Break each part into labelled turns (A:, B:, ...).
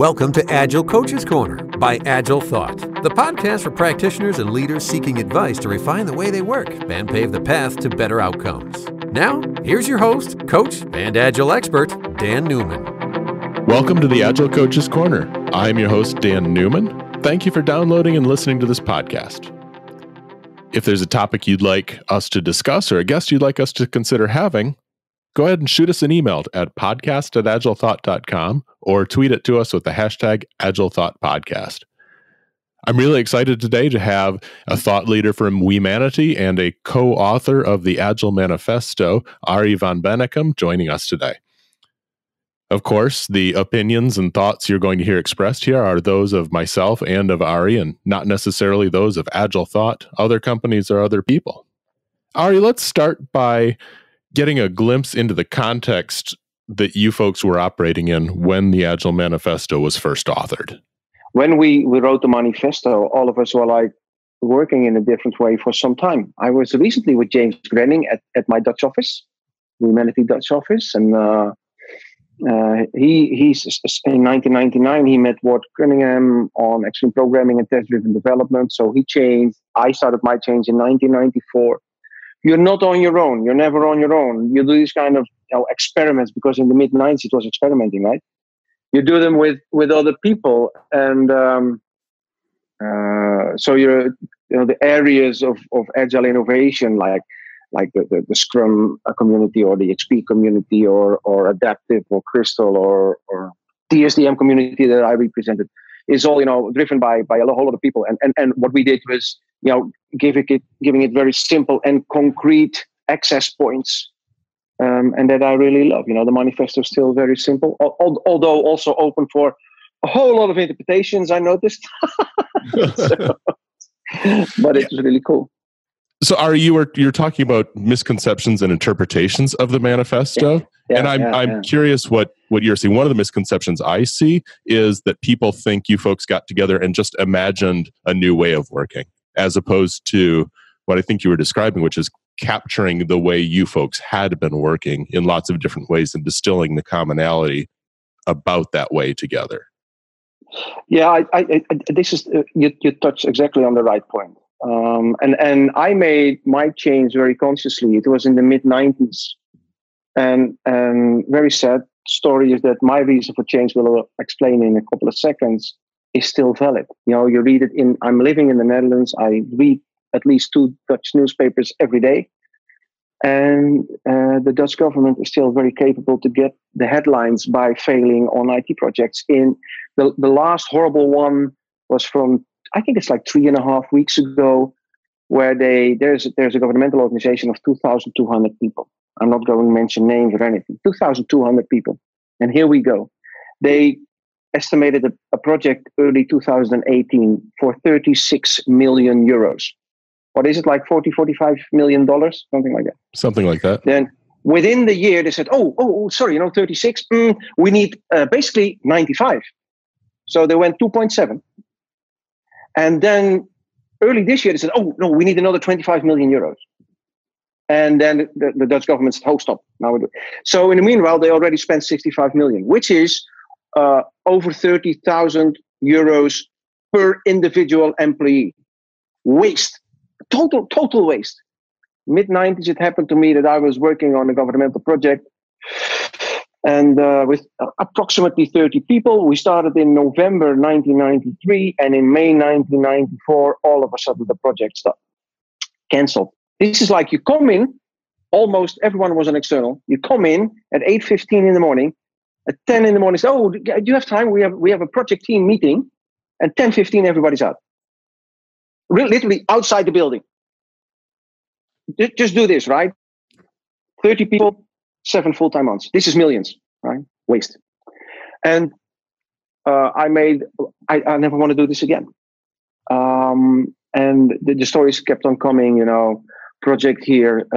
A: Welcome to Agile Coaches Corner by Agile Thought, the podcast for practitioners and leaders seeking advice to refine the way they work and pave the path to better outcomes. Now, here's your host, coach, and Agile expert, Dan Neumann.
B: Welcome to the Agile Coaches Corner. I'm your host, Dan Neumann. Thank you for downloading and listening to this podcast. If there's a topic you'd like us to discuss or a guest you'd like us to consider having, go ahead and shoot us an email at podcast@agilethought.com or tweet it to us with the hashtag AgileThoughtPodcast. I'm really excited today to have a thought leader from Wemanity and a co-author of the Agile Manifesto, Arie van Bennekum, joining us today. Of course, the opinions and thoughts you're going to hear expressed here are those of myself and of Arie, and not necessarily those of Agile Thought, other companies, or other people. Arie, let's start by getting a glimpse into the context that you folks were operating in when the Agile Manifesto was first authored.
C: When we wrote the manifesto, all of us were like working in a different way for some time. I was recently with James Grenning at my Dutch office, Wemanity Dutch office, and he's in 1999 he met Ward Cunningham on extreme programming and test-driven development. So he changed. I started my change in 1994. You're not on your own. You're never on your own. You do these kind of experiments, because in the mid-90s it was experimenting, right? You do them with other people, and so the areas of agile innovation, like the Scrum community or the XP community or Adaptive or Crystal or DSDM community that I represented, is all driven by a whole lot of people. And what we did was giving it very simple and concrete access points. And that I really love. The manifesto is still very simple, although also open for a whole lot of interpretations, I noticed. But it's really cool.
B: So you're talking about misconceptions and interpretations of the manifesto? Yeah, and I'm curious what you're seeing. One of the misconceptions I see is that people think you folks got together and just imagined a new way of working, as opposed to what I think you were describing, which is capturing the way you folks had been working in lots of different ways and distilling the commonality about that way together.
C: Yeah, this is you touched exactly on the right point. And I made my change very consciously. It was in the mid-90s, and very sad story is that my reason for change, will explain in a couple of seconds, is still valid. You read it I'm living in the Netherlands. I read at least 2 Dutch newspapers every day. And the Dutch government is still very capable to get the headlines by failing on IT projects. In the last horrible one was from, I think it's like 3.5 weeks ago, where there's a governmental organization of 2,200 people. I'm not going to mention names or anything. 2,200 people. And here we go. They estimated a project early 2018 for 36 million euros. What is it, like $45 million? Something like that.
B: Something like that.
C: Then within the year, they said, sorry, 36. We need basically 95. So they went 2.7. And then early this year, they said, we need another 25 million euros. And then the Dutch government said, stop. Now we do. So in the meanwhile, they already spent 65 million, which is over 30,000 euros per individual employee. Waste. Total waste. Mid-90s, it happened to me that I was working on a governmental project, and with approximately 30 people. We started in November 1993, and in May 1994, all of a sudden the project stopped, cancelled. This is like you come in, almost everyone was an external. You come in at 8:15 in the morning, at 10 in the morning, say, do you have time? We have a project team meeting, and 10:15 everybody's out. Literally outside the building. Just do this, right? 30 people, 7 full-time months. This is millions, right? Waste. And I never want to do this again. And the stories kept on coming, project here,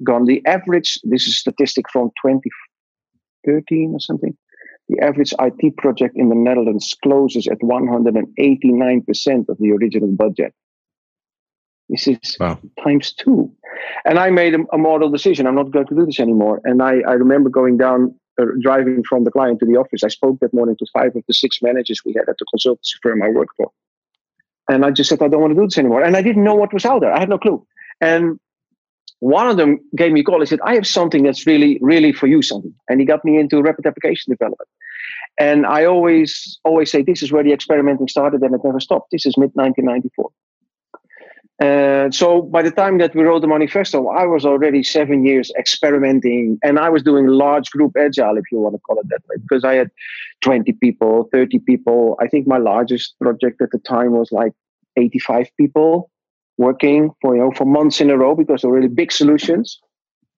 C: gone. The average, this is a statistic from 2013 or something. The average IT project in the Netherlands closes at 189% of the original budget. This is times 2. And I made a model decision. I'm not going to do this anymore. And I remember going down driving from the client to the office, I spoke that morning to 5 of the 6 managers we had at the consultancy firm I worked for. And I just said, I don't want to do this anymore. And I didn't know what was out there. I had no clue. And one of them gave me a call. He said, I have something that's really, really for you, something. And he got me into rapid application development. And I always say, this is where the experimenting started and it never stopped. This is mid-1994. So by the time that we wrote the manifesto, I was already 7 years experimenting, and I was doing large group agile, if you want to call it that way, because I had 20 people, 30 people. I think my largest project at the time was like 85 people working for months in a row, because they were really big solutions.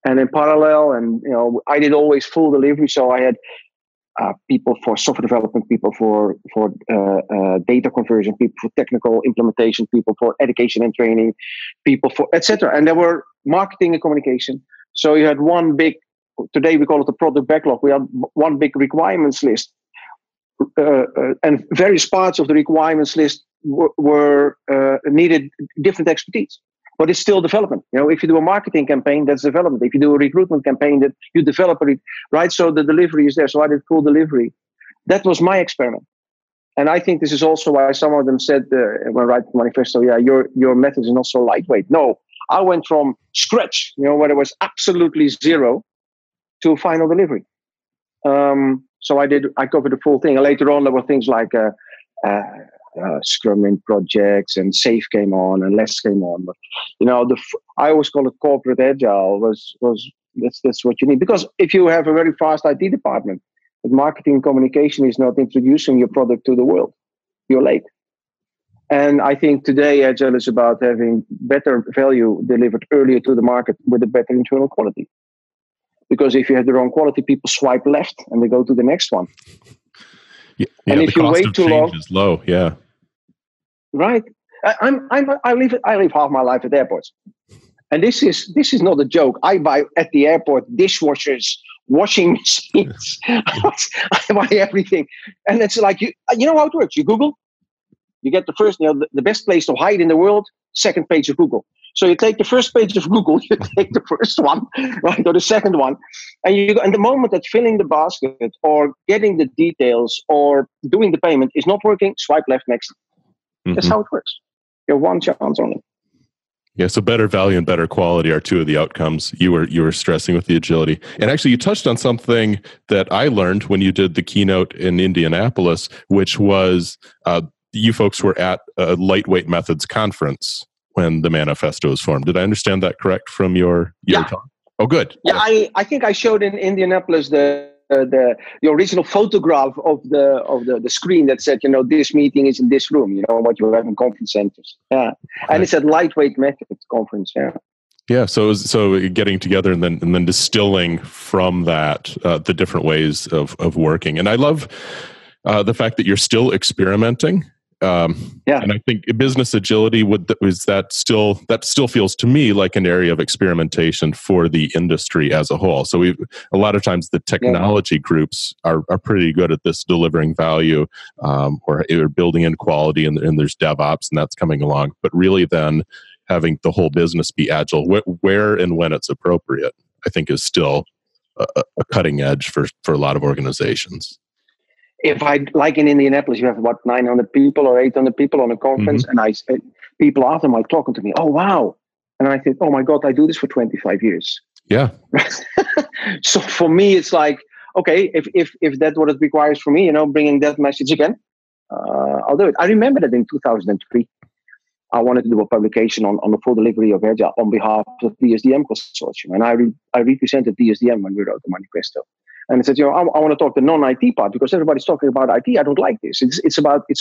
C: And in parallel, and I did always full delivery, so I had people for software development, people for data conversion, people for technical implementation, people for education and training, people for etc. And there were marketing and communication. So you had one big, today we call it the product backlog. We had one big requirements list, and various parts of the requirements list were needed different expertise. But it's still development. If you do a marketing campaign, that's development. If you do a recruitment campaign, that you develop it, right? So the delivery is there. So I did full delivery. That was my experiment. And I think this is also why some of them said when writing the manifesto, yeah, your method is not so lightweight. No, I went from scratch, where there was absolutely zero, to final delivery. So I covered the full thing. And later on, there were things like Scrum in projects, and Safe came on, and Less came on. But I always call it corporate agile. That's what you need, because if you have a very fast IT department, but marketing and communication is not introducing your product to the world, you're late. And I think today agile is about having better value delivered earlier to the market with a better internal quality. Because if you have the wrong quality, people swipe left and they go to the next one.
B: Yeah,
C: and if you wait too long,
B: is low. Yeah,
C: right. I live half my life at airports, and this is not a joke. I buy at the airport dishwashers, washing machines. I buy everything, and it's like you know how it works. You Google, you get the first, the best place to hide in the world. Second page of Google. So you take the first page of Google, you take the first one, right, or the second one, and the moment that filling the basket or getting the details or doing the payment is not working, swipe left next. Mm-hmm. That's how it works. You have one chance only.
B: Yeah, so better value and better quality are two of the outcomes you were stressing with the agility. And actually, you touched on something that I learned when you did the keynote in Indianapolis, which was you folks were at a Lightweight Methods conference when the manifesto was formed. Did I understand that correct from your talk? Oh, good.
C: Yeah, I think I showed in Indianapolis the original photograph of the screen that said, this meeting is in this room, what you have in conference centers. Yeah. Right. And it's a Lightweight Methods conference. Yeah.
B: Yeah. So getting together and then distilling from that the different ways of working. And I love the fact that you're still experimenting. And I think business agility that still feels to me like an area of experimentation for the industry as a whole. So a lot of times the technology groups are pretty good at this, delivering value, or building in quality, and there's DevOps, and that's coming along. But really, then having the whole business be agile, where and when it's appropriate, I think is still a cutting edge for a lot of organizations.
C: If like in Indianapolis, you have 900 people or 800 people on a conference, mm-hmm. and people after them are talking to me, oh, wow. And I think, oh my God, I do this for 25 years.
B: Yeah.
C: So for me, it's like, okay, if that's what it requires for me, bringing that message again, I'll do it. I remember that in 2003, I wanted to do a publication on the full delivery of Agile on behalf of the DSDM Consortium. And I represented DSDM when we wrote the manifesto. And I said, I want to talk the non-IT part, because everybody's talking about IT. I don't like this. It's about the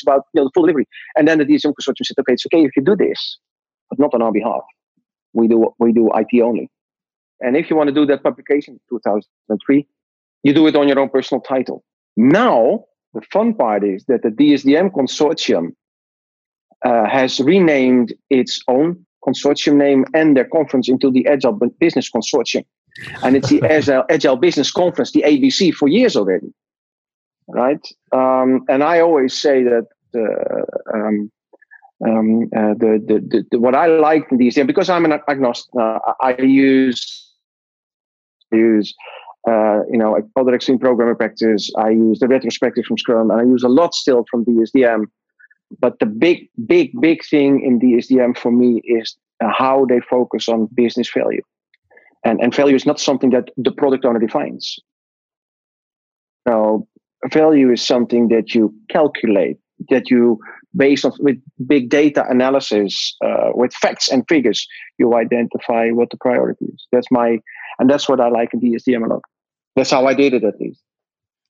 C: full delivery. And then the DSDM Consortium said, okay, it's okay if you do this, but not on our behalf. We do IT only. And if you want to do that publication in 2003, you do it on your own personal title. Now, the fun part is that the DSDM Consortium has renamed its own consortium name and their conference into the Agile Business Consortium. And it's the Agile Business Conference, the ABC, for years already, right? And I always say that what I like in these, because I'm an agnostic, I use other extreme programming practice. I use the retrospective from Scrum, and I use a lot still from DSDM. But the big thing in DSDM for me is how they focus on business value. And value is not something that the product owner defines. No, value is something that you calculate, that you, based on with big data analysis, with facts and figures, you identify what the priority is. That's what I like in DSDM a lot. That's how I did it, at least.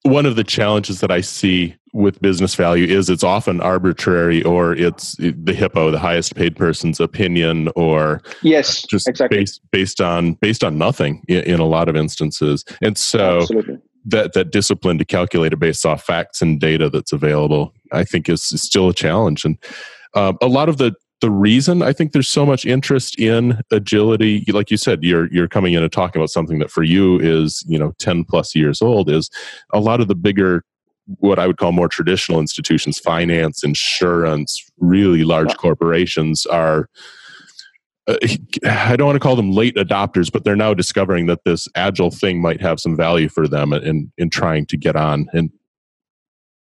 B: One of the challenges that I see with business value is it's often arbitrary, or it's the hippo, the highest paid person's opinion, or
C: yes,
B: just
C: exactly.
B: based on nothing in a lot of instances. And so that discipline to calculate it based off facts and data that's available, I think is still a challenge. And a lot of the reason I think there's so much interest in agility, like you said, you're coming in and talking about something that for you is 10 plus years old, is a lot of the bigger, what I would call more traditional institutions, finance, insurance, really large corporations are, I don't want to call them late adopters, but they're now discovering that this agile thing might have some value for them in trying to get on.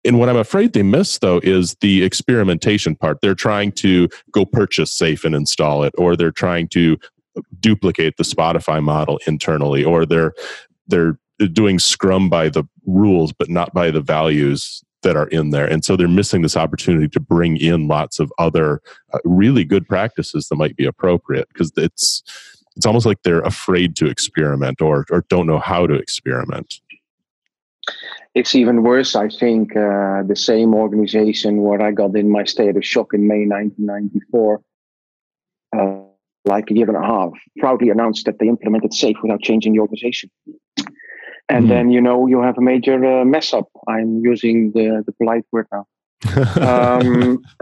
B: And what I'm afraid they miss, though, is the experimentation part. They're trying to go purchase SAFe and install it, or they're trying to duplicate the Spotify model internally, or they're doing Scrum by the rules, but not by the values that are in there. And so they're missing this opportunity to bring in lots of other really good practices that might be appropriate, because it's almost like they're afraid to experiment or don't know how to experiment.
C: It's even worse. I think the same organization where I got in my state of shock in May 1994, like a year and a half, proudly announced that they implemented SAFe without changing the organization. And then, you have a major mess up. I'm using the polite word now. The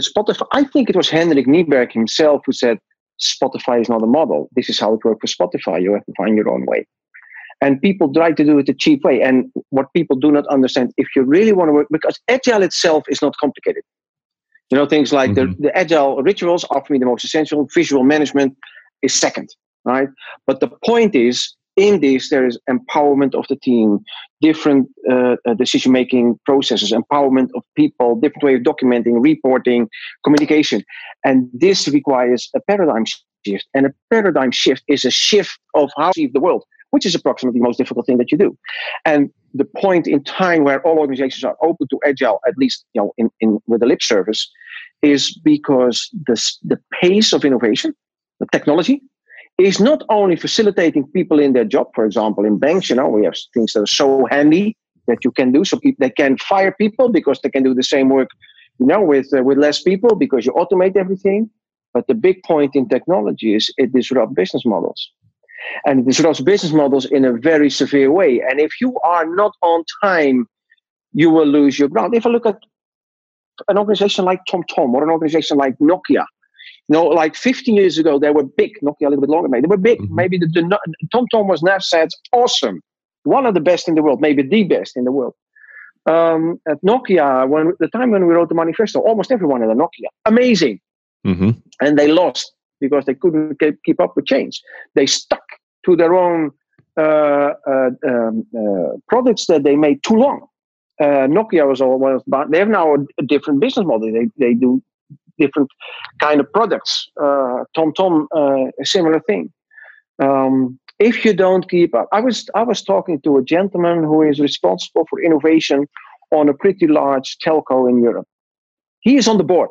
C: Spotify, I think it was Henrik Nieberg himself who said, Spotify is not a model. This is how it works for Spotify. You have to find your own way. And people try to do it the cheap way. And what people do not understand, if you really want to work, because Agile itself is not complicated. Things like the Agile rituals are for me the most essential. Visual management is second, right? But the point is, in this, there is empowerment of the team, different decision-making processes, empowerment of people, different way of documenting, reporting, communication. And this requires a paradigm shift. And a paradigm shift is a shift of how you see the world, which is approximately the most difficult thing that you do. And the point in time where all organizations are open to Agile, at least in with the lip service, is because the pace of innovation, the technology, is not only facilitating people in their job. For example, in banks, we have things that are so handy that you can do. So they can fire people because they can do the same work, with less people, because you automate everything. But the big point in technology is it disrupts business models. And it disrupts business models in a very severe way. And if you are not on time, you will lose your ground. If I look at an organization like TomTom or an organization like Nokia, like 15 years ago, they were big. Nokia a little bit longer, maybe. They were big. Maybe the TomTom was now said awesome. One of the best in the world, maybe the best in the world. At Nokia, the time when we wrote the manifesto, almost everyone had a Nokia. Amazing. And they lost because they couldn't keep up with change. They stuck to their own products that they made too long. Nokia was almost, but they have now a different business model. They do different kind of products. TomTom, a similar thing. If you don't keep up, I was talking to a gentleman who is responsible for innovation on a pretty large telco in Europe. He is on the board,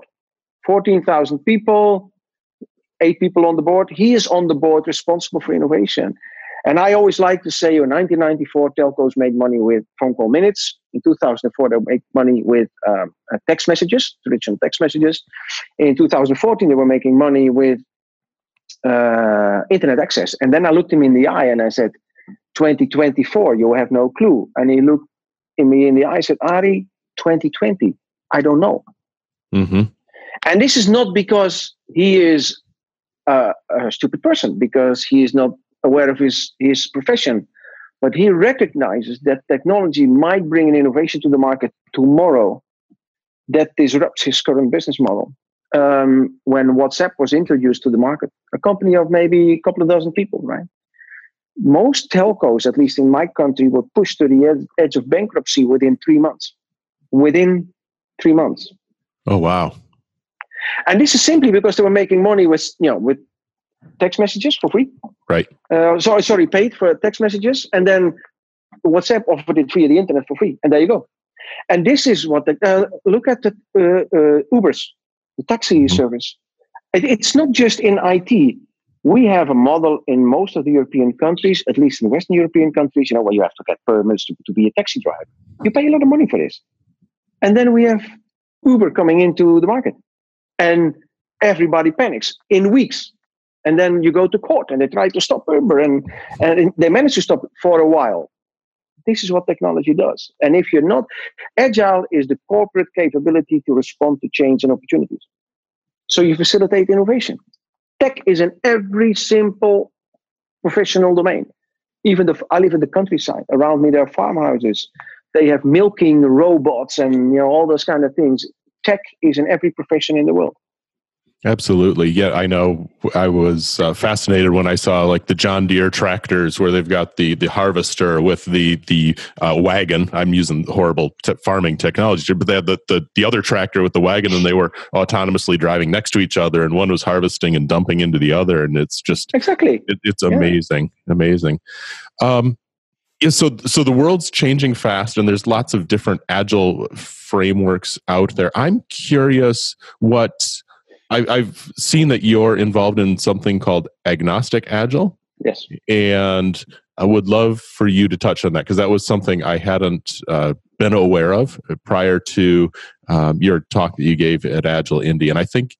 C: 14,000 people, 8 people on the board. He is on the board responsible for innovation. And I always like to say, in 1994, telcos made money with phone call minutes. In 2004, they made money with text messages, traditional text messages. In 2014, they were making money with internet access. And then I looked him in the eye and I said, 2024, you have no clue. And he looked me in the eye and said, Arie, 2020, I don't know. And this is not because he is a stupid person, because he is not aware of his profession, but he recognizes that technology might bring an innovation to the market tomorrow that disrupts his current business model. When WhatsApp was introduced to the market, a company of maybe a couple of dozen people, right? most telcos, at least in my country, were pushed to the edge of bankruptcy within 3 months. Within 3 months.
B: Oh, wow.
C: And this is simply because they were making money with text messages for free.
B: Right.
C: Paid for text messages, and then WhatsApp offered it via the internet for free, and there you go. And this is what look at the Ubers, the taxi service. It's not just in IT. We have a model in most of the European countries, at least in Western European countries, where you have to get permits to be a taxi driver. You pay a lot of money for this. And then we have Uber coming into the market, and everybody panics in weeks. And then you go to court and they try to stop Uber, and they manage to stop it for a while. This is what technology does. And if you're not, Agile is the corporate capability to respond to change and opportunities. So you facilitate innovation. Tech is in every simple professional domain. I live in the countryside. Around me, there are farmhouses. They have milking robots and all those kind of things. Tech is in every profession in the world.
B: Absolutely. Yeah, I know. I was fascinated when I saw like the John Deere tractors where they've got the harvester with the wagon. I'm using horrible farming technology, but they had the other tractor with the wagon, and they were autonomously driving next to each other, and one was harvesting and dumping into the other, and it's just
C: exactly.
B: It's amazing, amazing. Yeah, so the world's changing fast, and there's lots of different agile frameworks out there. I'm curious what. I've seen that you're involved in something called Agnostic Agile.
C: Yes.
B: And I would love for you to touch on that, because that was something I hadn't been aware of prior to your talk that you gave at Agile Indy. And I think,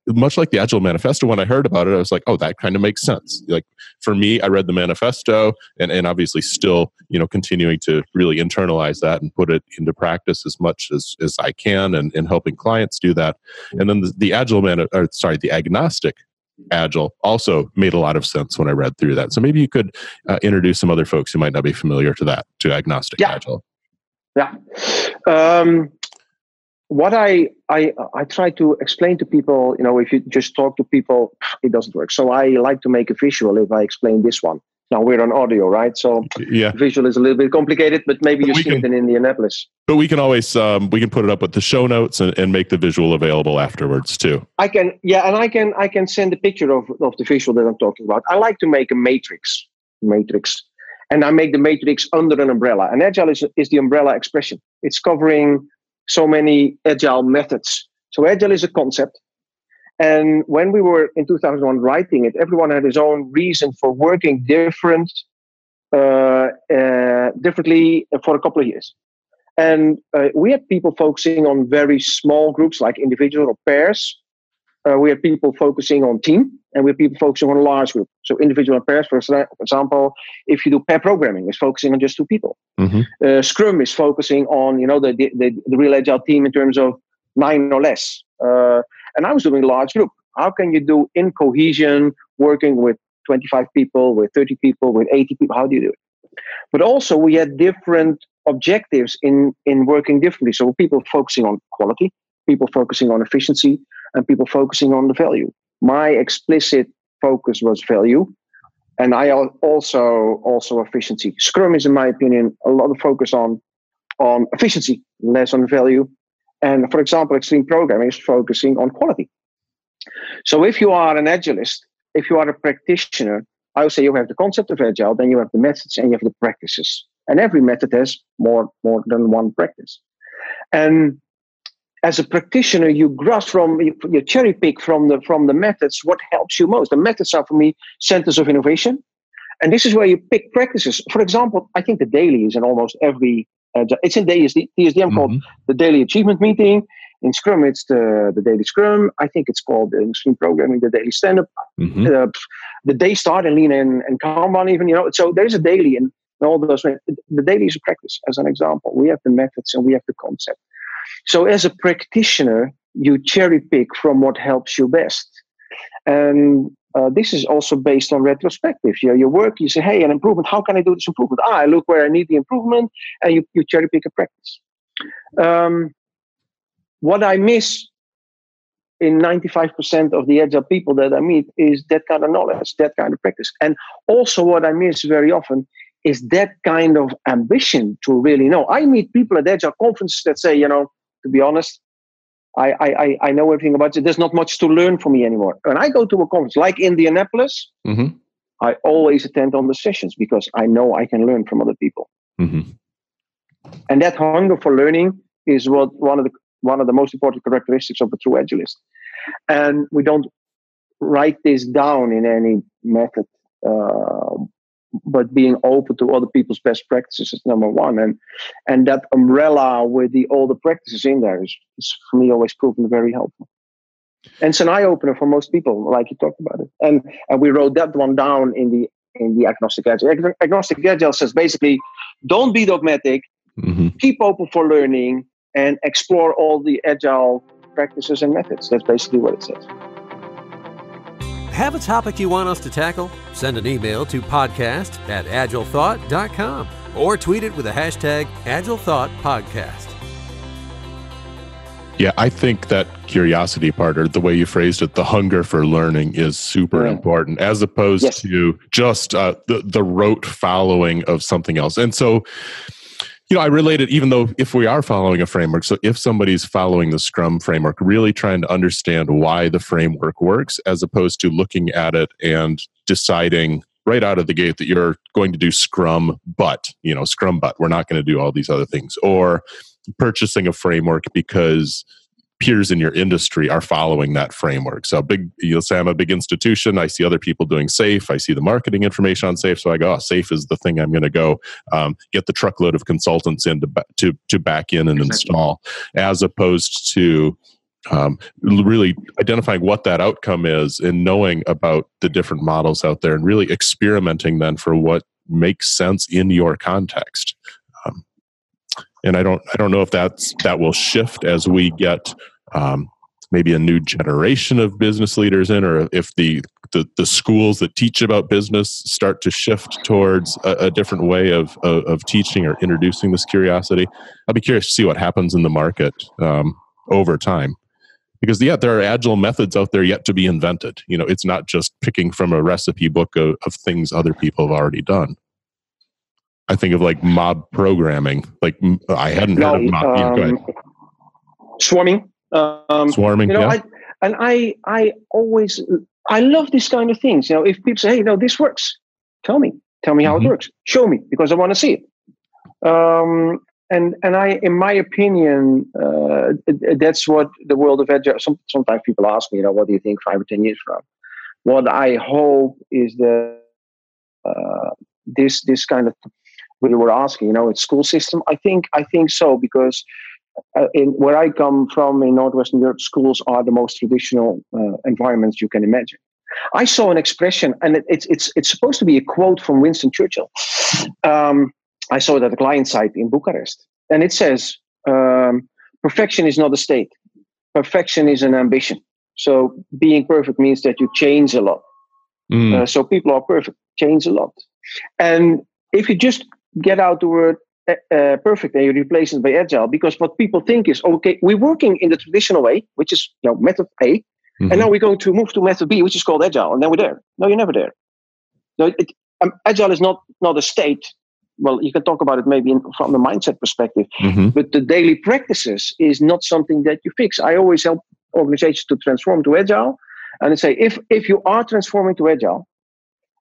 B: much like the Agile Manifesto, when I heard about it, I was like, oh, that kind of makes sense. Like for me, I read the manifesto and obviously still, continuing to really internalize that and put it into practice as much as I can, and helping clients do that. And then the Agnostic Agile also made a lot of sense when I read through that. So maybe you could introduce some other folks who might not be familiar to Agnostic Agile.
C: Yeah. What I try to explain to people, if you just talk to people, it doesn't work. So I like to make a visual if I explain this one. Now we're on audio, right? So visual is a little bit complicated, but maybe you've seen it in Indianapolis.
B: But we can always we can put it up with the show notes and make the visual available afterwards too.
C: I can send a picture of the visual that I'm talking about. I like to make a matrix, and I make the matrix under an umbrella. And Agile is the umbrella expression. It's covering so many Agile methods. So Agile is a concept. And when we were in 2001 writing it, everyone had his own reason for working differently for a couple of years. And we had people focusing on very small groups like individual or pairs. We had people focusing on team, and we had people focusing on a large group. So individual and pairs, for example, if you do pair programming, it's focusing on just 2 people. Mm-hmm. Scrum is focusing on the real Agile team in terms of 9 or less. And I was doing a large group. How can you do in cohesion, working with 25 people, with 30 people, with 80 people? How do you do it? But also we had different objectives in working differently. So people focusing on quality, people focusing on efficiency, and people focusing on the value. My explicit focus was value, and I also efficiency. Scrum is, in my opinion, a lot of focus on efficiency, less on value. And for example, extreme programming is focusing on quality. So if you are an Agilist, if you are a practitioner, I would say you have the concept of Agile, then you have the methods and you have the practices. And every method has more than one practice. And as a practitioner, you cherry pick from the methods what helps you most. The methods are, for me, centers of innovation. And this is where you pick practices. For example, I think the daily is in almost every it's in DSDM called the Daily Achievement Meeting. In Scrum, it's the Daily Scrum. I think it's called in Extreme Programming the Daily Stand-Up. The Day Start and Lean and Kanban even. So there's a daily and all those. The daily is a practice, as an example. We have the methods and we have the concept. So as a practitioner, you cherry pick from what helps you best. And this is also based on retrospective. You work, you say, hey, an improvement, how can I do this improvement? I look where I need the improvement, and you cherry pick a practice. What I miss in 95% of the Agile people that I meet is that kind of knowledge, that kind of practice. And also what I miss very often is that kind of ambition to really know. I meet people at Agile conferences that say, to be honest, I know everything about it. There's not much to learn from me anymore. When I go to a conference like Indianapolis,
B: mm-hmm.
C: I always attend on the sessions because I know I can learn from other people.
B: Mm-hmm.
C: And that hunger for learning is one of the most important characteristics of a true Agilist. And we don't write this down in any method, but being open to other people's best practices is number one. And that umbrella with all the practices in there is for me always proven very helpful. And it's an eye-opener for most people, like you talked about it. And we wrote that one down in the Agnostic Agile. Agnostic Agile says basically, don't be dogmatic,
B: mm-hmm.
C: keep open for learning, and explore all the Agile practices and methods. That's basically what it says.
A: Have a topic you want us to tackle? Send an email to podcast@agilethought.com or tweet it with the hashtag AgileThoughtPodcast.
B: Yeah, I think that curiosity part, or the way you phrased it, the hunger for learning, is super important, as opposed to just the rote following of something else. And so, I relate it, even though if we are following a framework, so if somebody's following the Scrum framework, really trying to understand why the framework works, as opposed to looking at it and deciding right out of the gate that you're going to do Scrum, but, we're not going to do all these other things, or purchasing a framework because peers in your industry are following that framework. So say I'm a big institution, I see other people doing SAFe, I see the marketing information on SAFe, so I go, SAFe is the thing I'm going to go get the truckload of consultants in to back in and install, as opposed to really identifying what that outcome is and knowing about the different models out there and really experimenting then for what makes sense in your context. And I don't know if that will shift as we get maybe a new generation of business leaders in, or if the schools that teach about business start to shift towards a different way of teaching or introducing this curiosity. I'll be curious to see what happens in the market over time. Because there are agile methods out there yet to be invented. It's not just picking from a recipe book of things other people have already done. I think of like mob programming. Like I hadn't heard of mob. Go ahead.
C: Swarming.
B: Swarming.
C: I love this kind of things. If people say, "Hey, this works," tell me how it works. Show me, because I want to see it. And in my opinion, that's what the world of Agile. Sometimes people ask me, what do you think 5 or 10 years from? What I hope is that this kind of, what you were asking, it's school system. I think so, because where I come from in Northwestern Europe, schools are the most traditional environments you can imagine. I saw an expression, and it's supposed to be a quote from Winston Churchill. I saw it at the client site in Bucharest, and it says, perfection is not a state. Perfection is an ambition. So being perfect means that you change a lot. So people are perfect, change a lot. And if you just get out the word perfect and you replace it by agile, because what people think is, okay, we're working in the traditional way, which is method A, and now we're going to move to method B, which is called agile, and then we're there. No, you're never there. No, agile is not a state. Well, you can talk about it maybe from the mindset perspective, but the daily practices is not something that you fix. I always help organizations to transform to agile, and I say, if you are transforming to agile,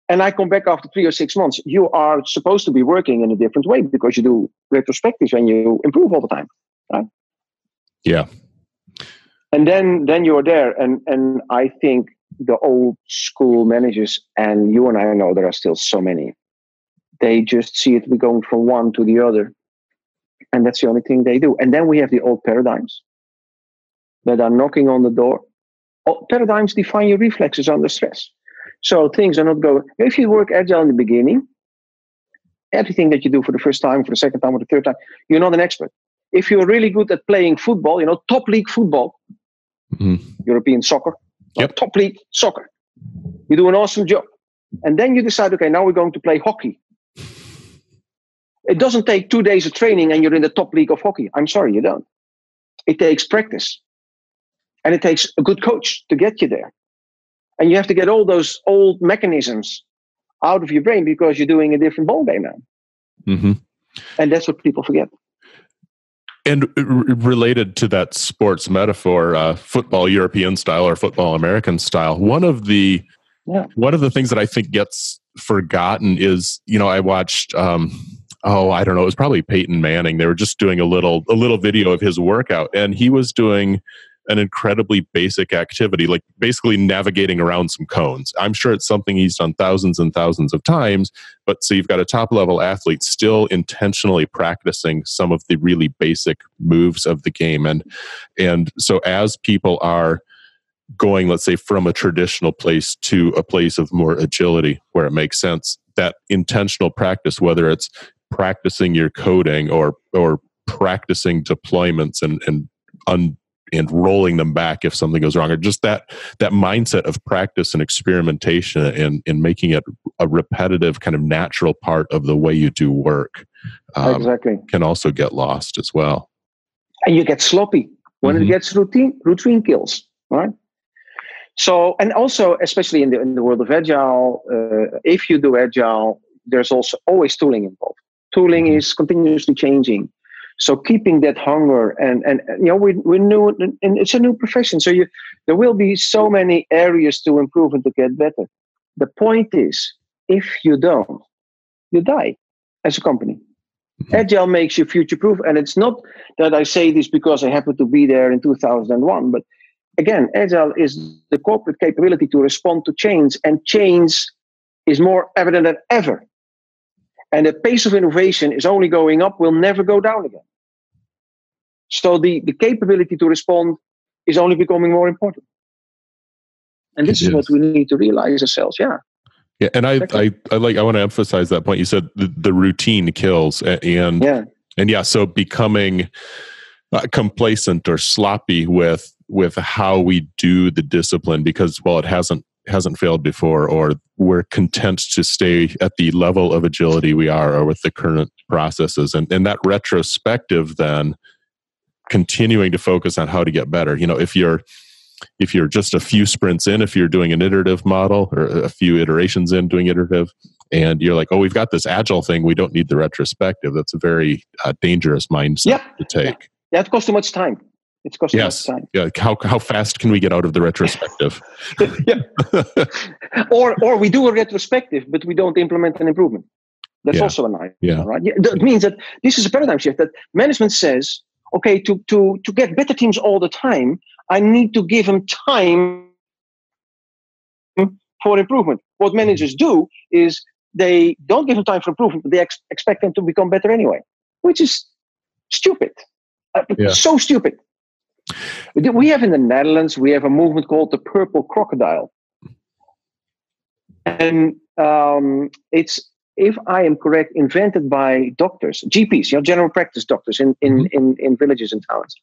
C: and I come back after 3 or 6 months, you are supposed to be working in a different way, because you do retrospectives and you improve all the time, right?
B: Yeah.
C: And then you're there, and I think the old school managers, and you and I know there are still so many, they just see it going from one to the other, and that's the only thing they do. And then we have the old paradigms that are knocking on the door. Paradigms define your reflexes under stress. So things are not going. If you work agile in the beginning, everything that you do for the first time, for the second time, or the third time, you're not an expert. If you're really good at playing football, top league football, European soccer, top league soccer, you do an awesome job. And then you decide, okay, now we're going to play hockey. It doesn't take 2 days of training and you're in the top league of hockey. I'm sorry, you don't. It takes practice. And it takes a good coach to get you there. And you have to get all those old mechanisms out of your brain because you're doing a different ballgame now.
B: Mm-hmm.
C: And that's what people forget.
B: And related to that sports metaphor, football European style or football American style, one of the things that I think gets forgotten is, I watched, I don't know, it was probably Peyton Manning. They were just doing a little video of his workout, and he was doing an incredibly basic activity, like basically navigating around some cones. I'm sure it's something he's done thousands and thousands of times, but so you've got a top level athlete still intentionally practicing some of the really basic moves of the game. And so as people are going, let's say, from a traditional place to a place of more agility where it makes sense, that intentional practice, whether it's practicing your coding or practicing deployments and rolling them back if something goes wrong, or just that mindset of practice and experimentation and making it a repetitive kind of natural part of the way you do work,
C: exactly,
B: can also get lost as well.
C: And you get sloppy when it gets routine kills, right? So, and also, especially in the world of Agile, if you do Agile, there's also always tooling involved. Tooling is continuously changing. So keeping that hunger and we're new, and it's a new profession. So there will be so many areas to improve and to get better. The point is, if you don't, you die as a company. Agile makes you future-proof, and it's not that I say this because I happened to be there in 2001, but again, Agile is the corporate capability to respond to change, and change is more evident than ever. And the pace of innovation is only going up, will never go down again. So the capability to respond is only becoming more important. And this is what we need to realize ourselves. Yeah.
B: Yeah. And exactly. I want to emphasize that point. You said the routine kills, so becoming complacent or sloppy with how we do the discipline because, well, it hasn't failed before, or we're content to stay at the level of agility we are, or with the current processes. And that retrospective then continuing to focus on how to get better. If you're just a few sprints in, if you're doing an iterative model or a few iterations in doing iterative, and you're like, oh, we've got this agile thing, we don't need the retrospective. That's a very dangerous mindset to take.
C: Yeah, it costs too much time. It's costing us time.
B: Yeah. How fast can we get out of the retrospective?
C: Or we do a retrospective, but we don't implement an improvement. That's also a nightmare, right? It means that this is a paradigm shift that management says, okay, to get better teams all the time, I need to give them time for improvement. What managers do is they don't give them time for improvement, but they expect them to become better anyway, which is stupid. So stupid. We have in the Netherlands, we have a movement called the Purple Crocodile. And it's, if I am correct, invented by doctors, GPs, general practice doctors in villages and towns.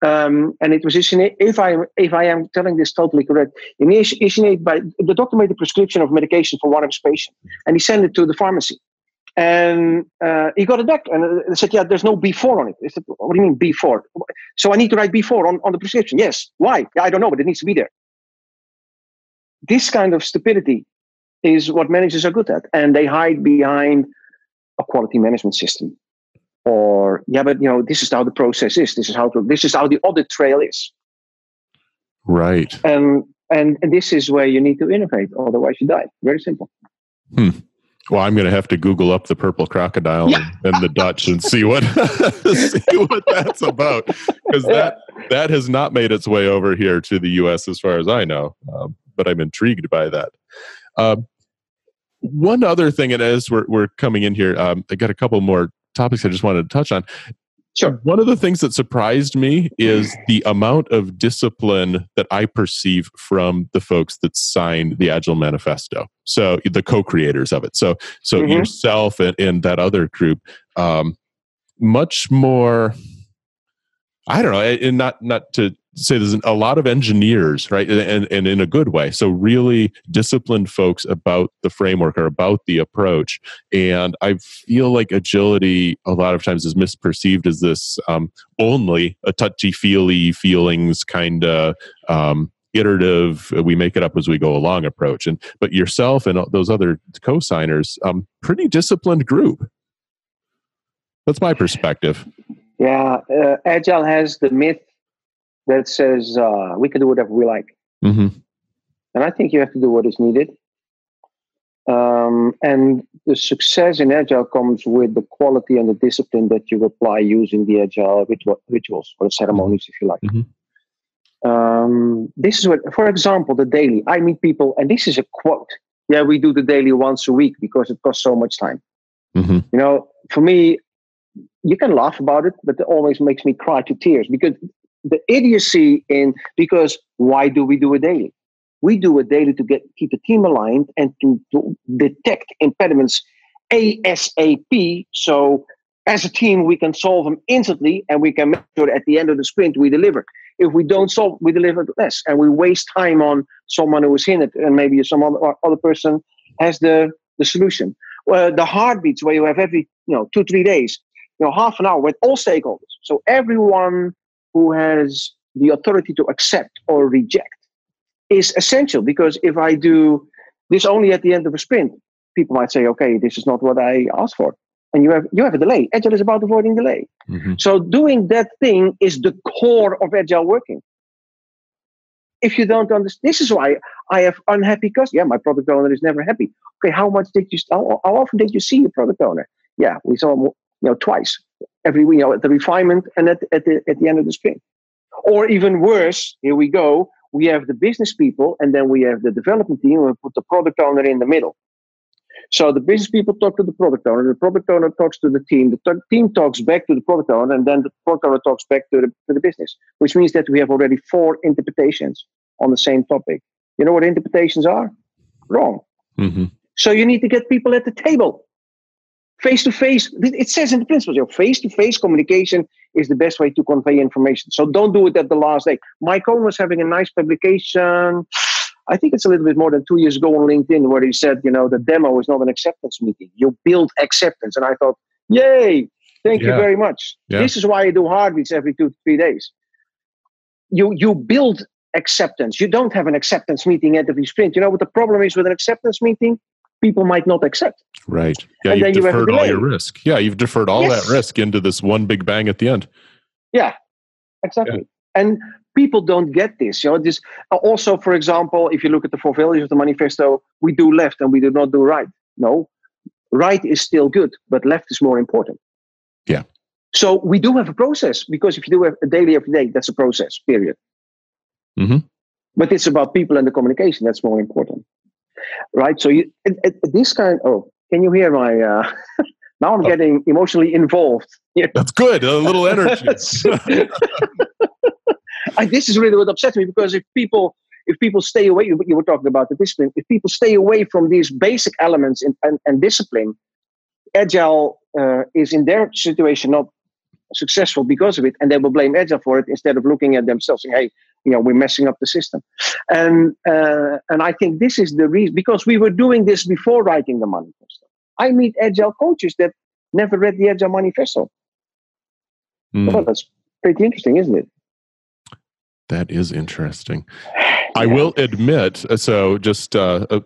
C: And it was if I am telling this totally correct, initiated by the doctor made a prescription of medication for one of his patients, and he sent it to the pharmacy. And he got it back, and they said, there's no B4 on it. I said, what do you mean B4? So I need to write B4 on the prescription. Yes. Why? I don't know, but it needs to be there. This kind of stupidity is what managers are good at, and they hide behind a quality management system, or this is how the process is. This is how the audit trail is.
B: Right.
C: And this is where you need to innovate, otherwise you die. Very simple.
B: Well, I'm going to have to Google up the Purple Crocodile and the Dutch and see what that's about, because that has not made its way over here to the U.S. as far as I know. But I'm intrigued by that. One other thing, and as we're coming in here, I got a couple more topics I just wanted to touch on.
C: Sure.
B: One of the things that surprised me is the amount of discipline that I perceive from the folks that signed the Agile Manifesto. So the co-creators of it. So yourself and that other group, much more, I don't know, and not to say there's a lot of engineers, right? And in a good way. So really disciplined folks about the framework or about the approach. And I feel like agility a lot of times is misperceived as this only a touchy-feely feelings kind of iterative, we make it up as we go along approach. But yourself and those other co-signers, pretty disciplined group. That's my perspective.
C: Yeah, Agile has the myth that says we can do whatever we like.
B: Mm-hmm.
C: And I think you have to do what is needed. And the success in Agile comes with the quality and the discipline that you apply using the Agile rituals or ceremonies, if you like.
B: Mm-hmm.
C: This is what, for example, the daily. I meet people, and this is a quote. Yeah, we do the daily once a week because it costs so much time.
B: Mm-hmm.
C: You know, for me, you can laugh about it, but it always makes me cry to tears because the idiocy because why do we do a daily? We do a daily to keep the team aligned and to detect impediments ASAP. So as a team, we can solve them instantly and we can make sure at the end of the sprint we deliver. If we don't solve, we deliver less and we waste time on someone who is in it and maybe some other person has the solution. Well, the heartbeats where you have every 2-3 days, half an hour with all stakeholders. So everyone who has the authority to accept or reject is essential, because if I do this only at the end of a sprint, people might say, okay, this is not what I asked for. And you have a delay. Agile is about avoiding delay.
B: Mm-hmm.
C: So doing that thing is the core of Agile working. If you don't understand, this is why I have unhappy customers. Yeah, my product owner is never happy. Okay, how often did you see your product owner? Yeah, we saw him twice every week, at the refinement and at the end of the sprint. Or even worse, here we go. We have the business people and then we have the development team, and we put the product owner in the middle. So the business people talk to the product owner talks to the team, the team talks back to the product owner, and then the product owner talks back to the business, which means that we have already 4 interpretations on the same topic. You know what interpretations are? Wrong.
B: Mm-hmm.
C: So you need to get people at the table. Face-to-face, it says in the principles, face-to-face communication is the best way to convey information. So don't do it at the last day. Mike Cohn was having a nice publication, I think it's a little bit more than 2 years ago on LinkedIn, where he said, the demo is not an acceptance meeting. You build acceptance. And I thought, yay, thank you very much. Yeah. This is why I do heartbeats every 2 to 3 days. You build acceptance. You don't have an acceptance meeting at every sprint. You know what the problem is with an acceptance meeting? People might not accept.
B: Right. Yeah, you've deferred all your risk. Yeah, you've deferred all that risk into this one big bang at the end.
C: Yeah, exactly. Yeah. And people don't get this. This also, for example, if you look at the 4 values of the manifesto, we do left and we do not do right. No, right is still good, but left is more important.
B: Yeah.
C: So we do have a process, because if you do have a daily every day, that's a process, period.
B: Mm-hmm.
C: But it's about people and the communication. That's more important. Right. So this kind. Oh, can you hear my? Now I'm getting emotionally involved. Yeah.
B: That's good. A little energy.
C: This is really what upsets me, because if people stay away, you were talking about the discipline. If people stay away from these basic elements and discipline, Agile is in their situation not successful because of it, and they will blame Agile for it instead of looking at themselves and saying, hey, we're messing up the system. And I think this is the reason, because we were doing this before writing the manifesto. I meet Agile coaches that never read the Agile Manifesto. Well, that's pretty interesting, isn't it?
B: That is interesting. I will admit, so just at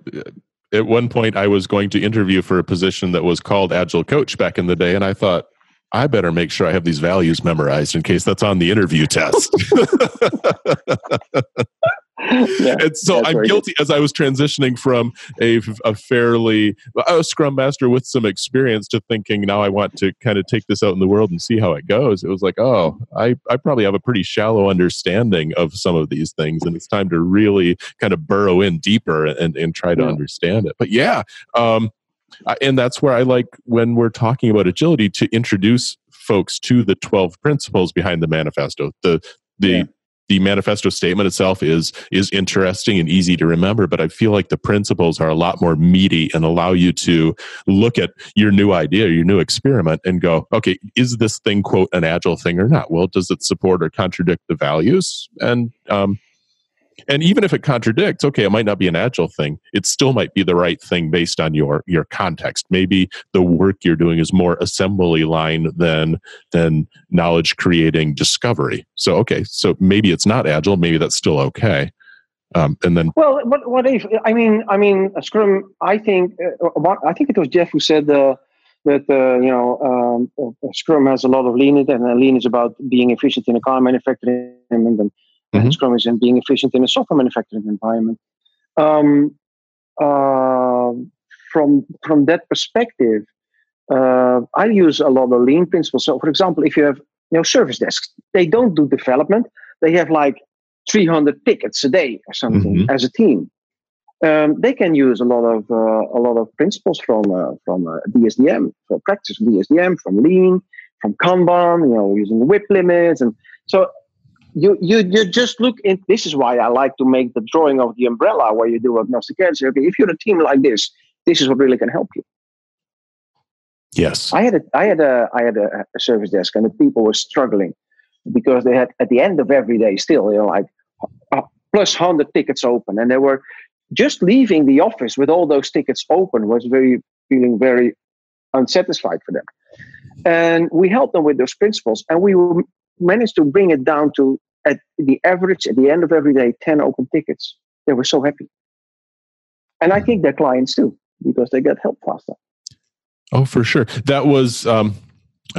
B: one point I was going to interview for a position that was called Agile Coach back in the day, and I thought, I better make sure I have these values memorized in case that's on the interview test. And so I'm guilty, as I was transitioning from a Scrum Master with some experience to thinking, now I want to kind of take this out in the world and see how it goes. It was like, I probably have a pretty shallow understanding of some of these things, and it's time to really kind of burrow in deeper and try to understand it. But and that's where I like, when we're talking about agility, to introduce folks to the 12 principles behind the manifesto, the the manifesto statement itself is interesting and easy to remember, but I feel like the principles are a lot more meaty and allow you to look at your new idea, your new experiment, and go, okay, is this thing, quote, an agile thing or not? Well, does it support or contradict the values? And even if it contradicts, okay, it might not be an agile thing. It still might be the right thing based on your context. Maybe the work you're doing is more assembly line than knowledge creating discovery. So, okay, so maybe it's not agile. Maybe that's still okay. And then,
C: well, what if I mean, Scrum? I think it was Jeff who said that Scrum has a lot of lean in it, and lean is about being efficient in a car manufacturing environment. And Scrum is in being efficient in a software manufacturing environment. From that perspective, I use a lot of lean principles. So, for example, if you have service desks, they don't do development. They have like 300 tickets a day or something as a team. They can use a lot of principles from DSDM, from practice from DSDM, from lean, from Kanban. Using whip limits, and so. You just look in. This is why I like to make the drawing of the umbrella where you do agnostic agile. Okay, if you're a team like this is what really can help you.
B: Yes,
C: I had a service desk, and the people were struggling because they had at the end of every day still like plus 100 tickets open, and they were just leaving the office with all those tickets open was feeling very unsatisfied for them. And we helped them with those principles, and we managed to bring it down to at the average at the end of every day 10 open tickets. They were so happy, and I think their clients too, because they get help faster.
B: Oh, for sure. That was I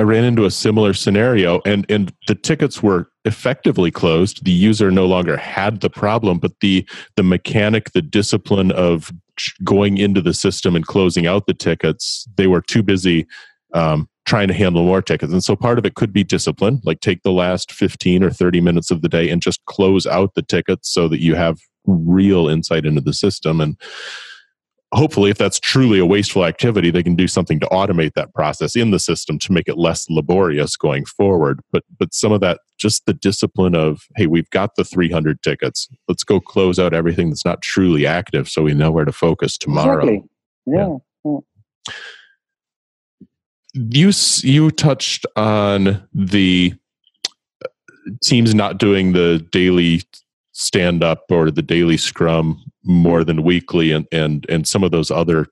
B: ran into a similar scenario, and the tickets were effectively closed. The user no longer had the problem, but the mechanic, the discipline of going into the system and closing out the tickets, they were too busy trying to handle more tickets. And so part of it could be discipline, like take the last 15 or 30 minutes of the day and just close out the tickets so that you have real insight into the system. And hopefully, if that's truly a wasteful activity, they can do something to automate that process in the system to make it less laborious going forward. But some of that, just the discipline of, hey, we've got the 300 tickets. Let's go close out everything that's not truly active so we know where to focus tomorrow.
C: Exactly. Yeah.
B: You touched on the teams not doing the daily stand-up or the daily scrum more than weekly and some of those other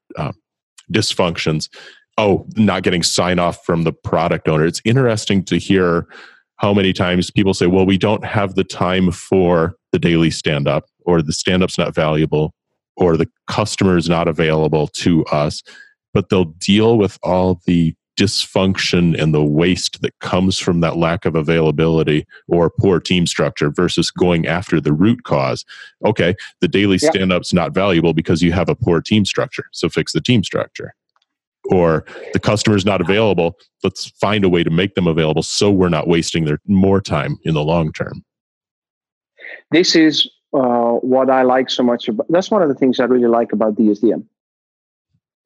B: dysfunctions. Not getting sign-off from the product owner. It's interesting to hear how many times people say, well, we don't have the time for the daily stand-up, or the stand-up's not valuable, or the customer is not available to us, but they'll deal with all the dysfunction and the waste that comes from that lack of availability or poor team structure versus going after the root cause. Okay, the daily stand-up's not valuable because you have a poor team structure, so fix the team structure. Or the customer's not available, let's find a way to make them available so we're not wasting their more time in the long term.
C: This is what I like so much about. That's one of the things I really like about DSDM.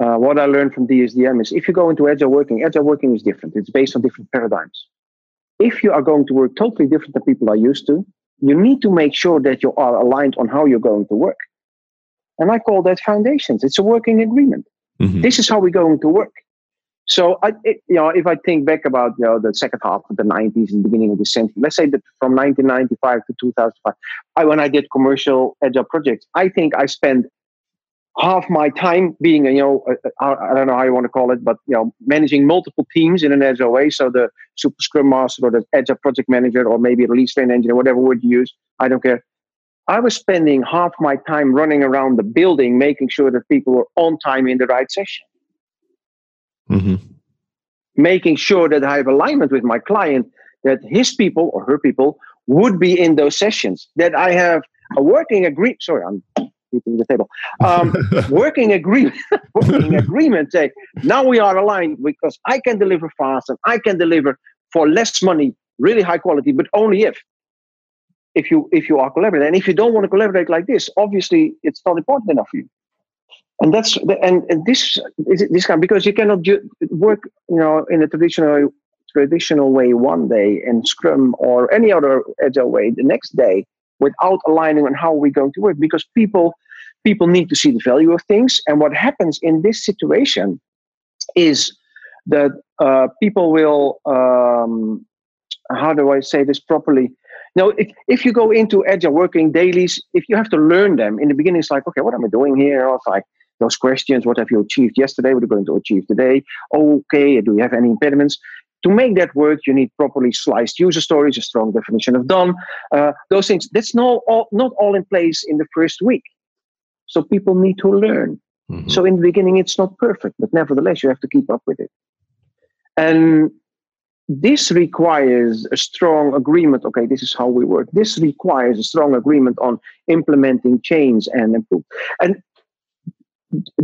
C: What I learned from DSDM is if you go into Agile working is different. It's based on different paradigms. If you are going to work totally different than people are used to, you need to make sure that you are aligned on how you're going to work. And I call that foundations. It's a working agreement. Mm-hmm. This is how we're going to work. So, if I think back about the second half of the 90s and beginning of the century, let's say that from 1995 to 2005, when I did commercial Agile projects, I think I spent half my time being, I don't know how you want to call it, but managing multiple teams in an Agile way. So the Super Scrum Master or the Agile Project Manager or maybe a Release Train Engineer, whatever word you use, I don't care. I was spending half my time running around the building, making sure that people were on time in the right session. Mm-hmm. Making sure that I have alignment with my client, that his people or her people would be in those sessions, that I have a working agreement. Sorry, I'm hitting the table. Working agreement. Say, now we are aligned because I can deliver fast and I can deliver for less money, really high quality, but only if you are collaborating. And if you don't want to collaborate like this, obviously it's not important enough for you. And that's this kind, because you cannot work in a traditional traditional way one day and Scrum or any other Agile way the next day without aligning on how we're going to work, because people need to see the value of things. And what happens in this situation is that people will, how do I say this properly? Now, if you go into Agile working dailies, if you have to learn them, in the beginning it's like, okay, what am I doing here? Or it's like those questions, what have you achieved yesterday? What are you going to achieve today? Okay, do you have any impediments? To make that work, you need properly sliced user stories, a strong definition of done. Those things, that's not all in place in the first week. So people need to learn. Mm-hmm. So in the beginning, it's not perfect, but nevertheless, you have to keep up with it. And this requires a strong agreement. Okay, this is how we work. This requires a strong agreement on implementing change and improve. And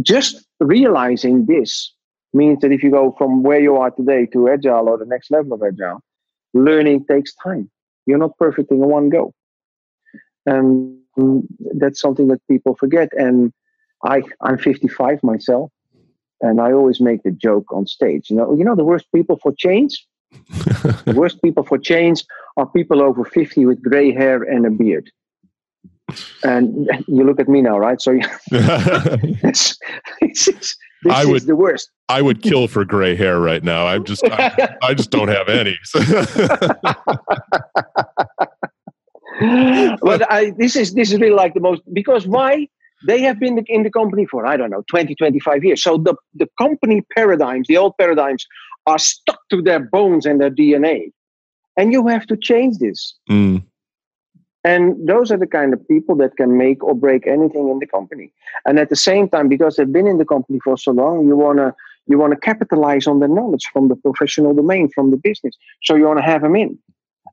C: just realizing this means that if you go from where you are today to Agile or the next level of Agile, learning takes time. You're not perfect in one go. And that's something that people forget. And I'm 55 myself, and I always make the joke on stage. You know the worst people for change? The worst people for change are people over 50 with gray hair and a beard. And you look at me now, right? So this is the worst.
B: I would kill for gray hair right now. I just don't have any.
C: But this is really like the most, because why? They have been in the company for, 20, 25 years. So the company paradigms, the old paradigms, are stuck to their bones and their DNA. And you have to change this. Mm. And those are the kind of people that can make or break anything in the company. And at the same time, because they've been in the company for so long, you want to capitalize on the knowledge from the professional domain, from the business. So you want to have them in.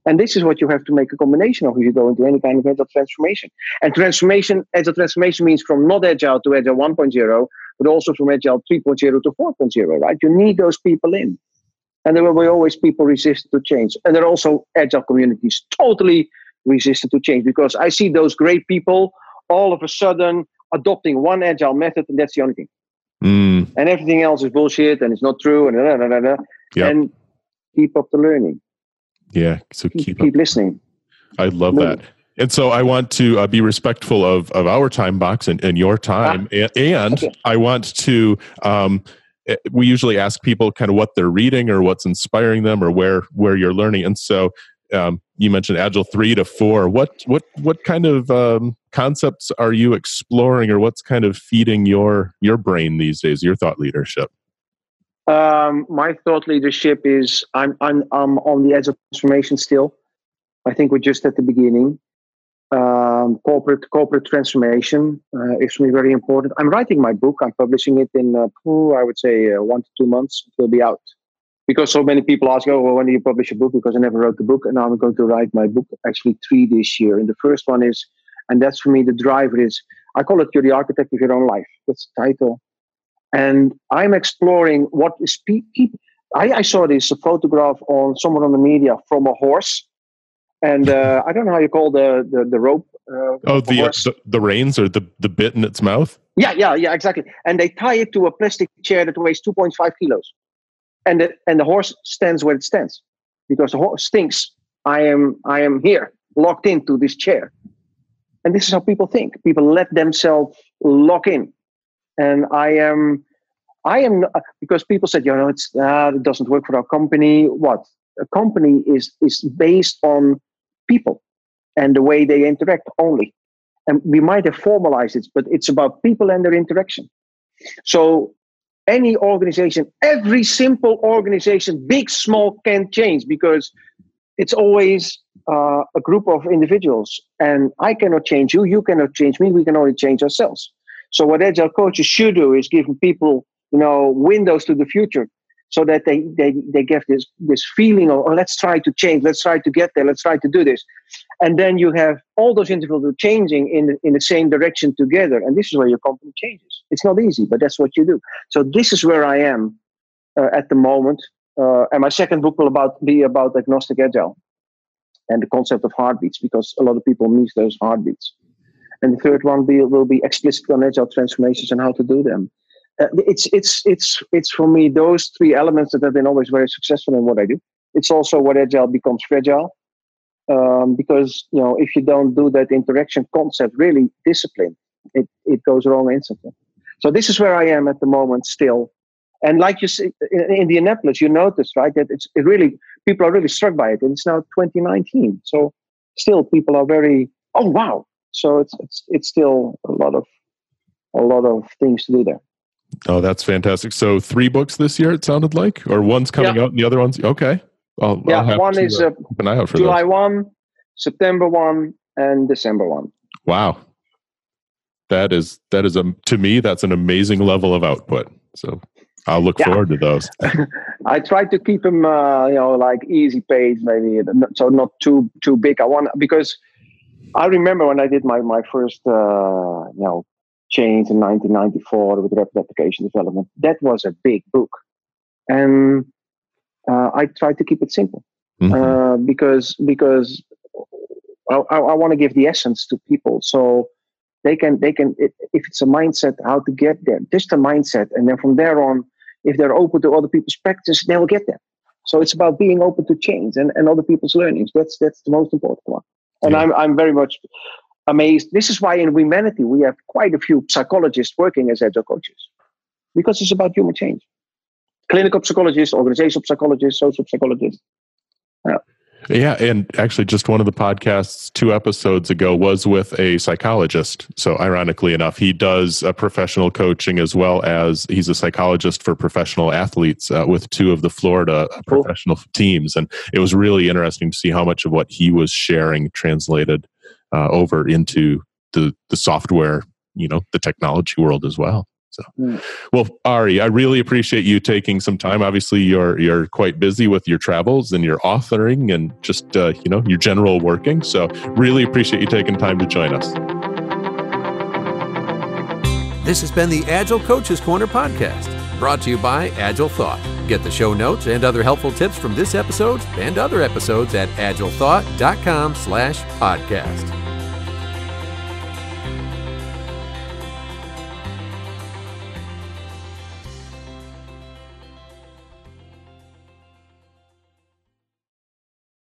C: And this is what you have to make a combination of if you go into any kind of Agile transformation. And Agile transformation means from not Agile to Agile 1.0, but also from Agile 3.0 to 4.0, right? You need those people in. And there will be always people resistant to change. And there are also Agile communities totally resistant to change, because I see those great people all of a sudden adopting one Agile method, and that's the only thing. Mm. And everything else is bullshit and it's not true. And
B: Yep.
C: And keep up the learning.
B: Yeah, so keep
C: listening.
B: I love that. And so I want to be respectful of our time box and your time. And okay. I want to, we usually ask people kind of what they're reading or what's inspiring them or where you're learning. And so you mentioned Agile 3 to 4. What kind of concepts are you exploring, or what's kind of feeding your brain these days, your thought leadership?
C: My thought leadership is I'm on the edge of transformation still. I think we're just at the beginning. Corporate transformation is for me very important. I'm writing my book. I'm publishing it in I would say 1 to 2 months. It will be out, because so many people ask, when do you publish a book? Because I never wrote the book, and now I'm going to write my book. Actually 3 this year. And the first one is, and that's for me the driver is, I call it You're the Architect of Your Own Life. That's the title. And I'm exploring what is people. I saw this photograph on someone on the media from a horse, and I don't know how you call the rope.
B: The reins or the bit in its mouth.
C: Yeah, exactly. And they tie it to a plastic chair that weighs 2.5 kilos, and the horse stands where it stands, because the horse thinks I am here locked into this chair, and this is how people think. People let themselves lock in. And I am because people said, it doesn't work for our company. What? A company is based on people and the way they interact only. And we might have formalized it, but it's about people and their interaction. So any organization, every simple organization, big, small, can change, because it's always a group of individuals. And I cannot change you, you cannot change me, we can only change ourselves. So what Agile coaches should do is give people, windows to the future, so that they get this feeling of, let's try to change, let's try to get there, let's try to do this. And then you have all those individuals changing in the same direction together. And this is where your company changes. It's not easy, but that's what you do. So this is where I am at the moment. And my second book will be about Agnostic Agile and the concept of heartbeats, because a lot of people miss those heartbeats. And the third one will be explicit on Agile transformations and how to do them. It's for me those three elements that have been always very successful in what I do. It's also what Agile becomes fragile, because if you don't do that interaction concept really discipline, it goes wrong instantly. So this is where I am at the moment still. And like you see in Indianapolis, you notice, right, that people are really struck by it. And it's now 2019. So still people are very, oh, wow. So it's still a lot of things to do there.
B: Oh, that's fantastic. So 3 books this year, it sounded like, or one's coming out and the other one's, okay. I'll have
C: one
B: to
C: is
B: keep an eye out for
C: July
B: those.
C: 1, September 1, and December 1.
B: Wow. That is to me, that's an amazing level of output. So I'll look forward to those.
C: I try to keep them, like easy page, maybe, so not too big. Because I remember when I did my first, change in 1994 with rapid application development. That was a big book, and I tried to keep it simple, because I want to give the essence to people, so they can if it's a mindset, how to get there, just a mindset, and then from there on, if they're open to other people's practice, they will get there. So it's about being open to change and other people's learnings. That's the most important one. And I'm very much amazed. This is why in Wemanity we have quite a few psychologists working as Agile coaches, because it's about human change. Clinical psychologists, organizational psychologists, social psychologists.
B: Yeah, and actually just one of the podcasts 2 episodes ago was with a psychologist. So ironically enough, he does professional coaching as well as he's a psychologist for professional athletes with 2 of the Florida professional teams. And it was really interesting to see how much of what he was sharing translated over into the software, the technology world as well. So, well, Arie, I really appreciate you taking some time. Obviously, you're quite busy with your travels and your authoring and just your general working. So, really appreciate you taking time to join us.
A: This has been the Agile Coaches Corner podcast, brought to you by Agile Thought. Get the show notes and other helpful tips from this episode and other episodes at agilethought.com/podcast.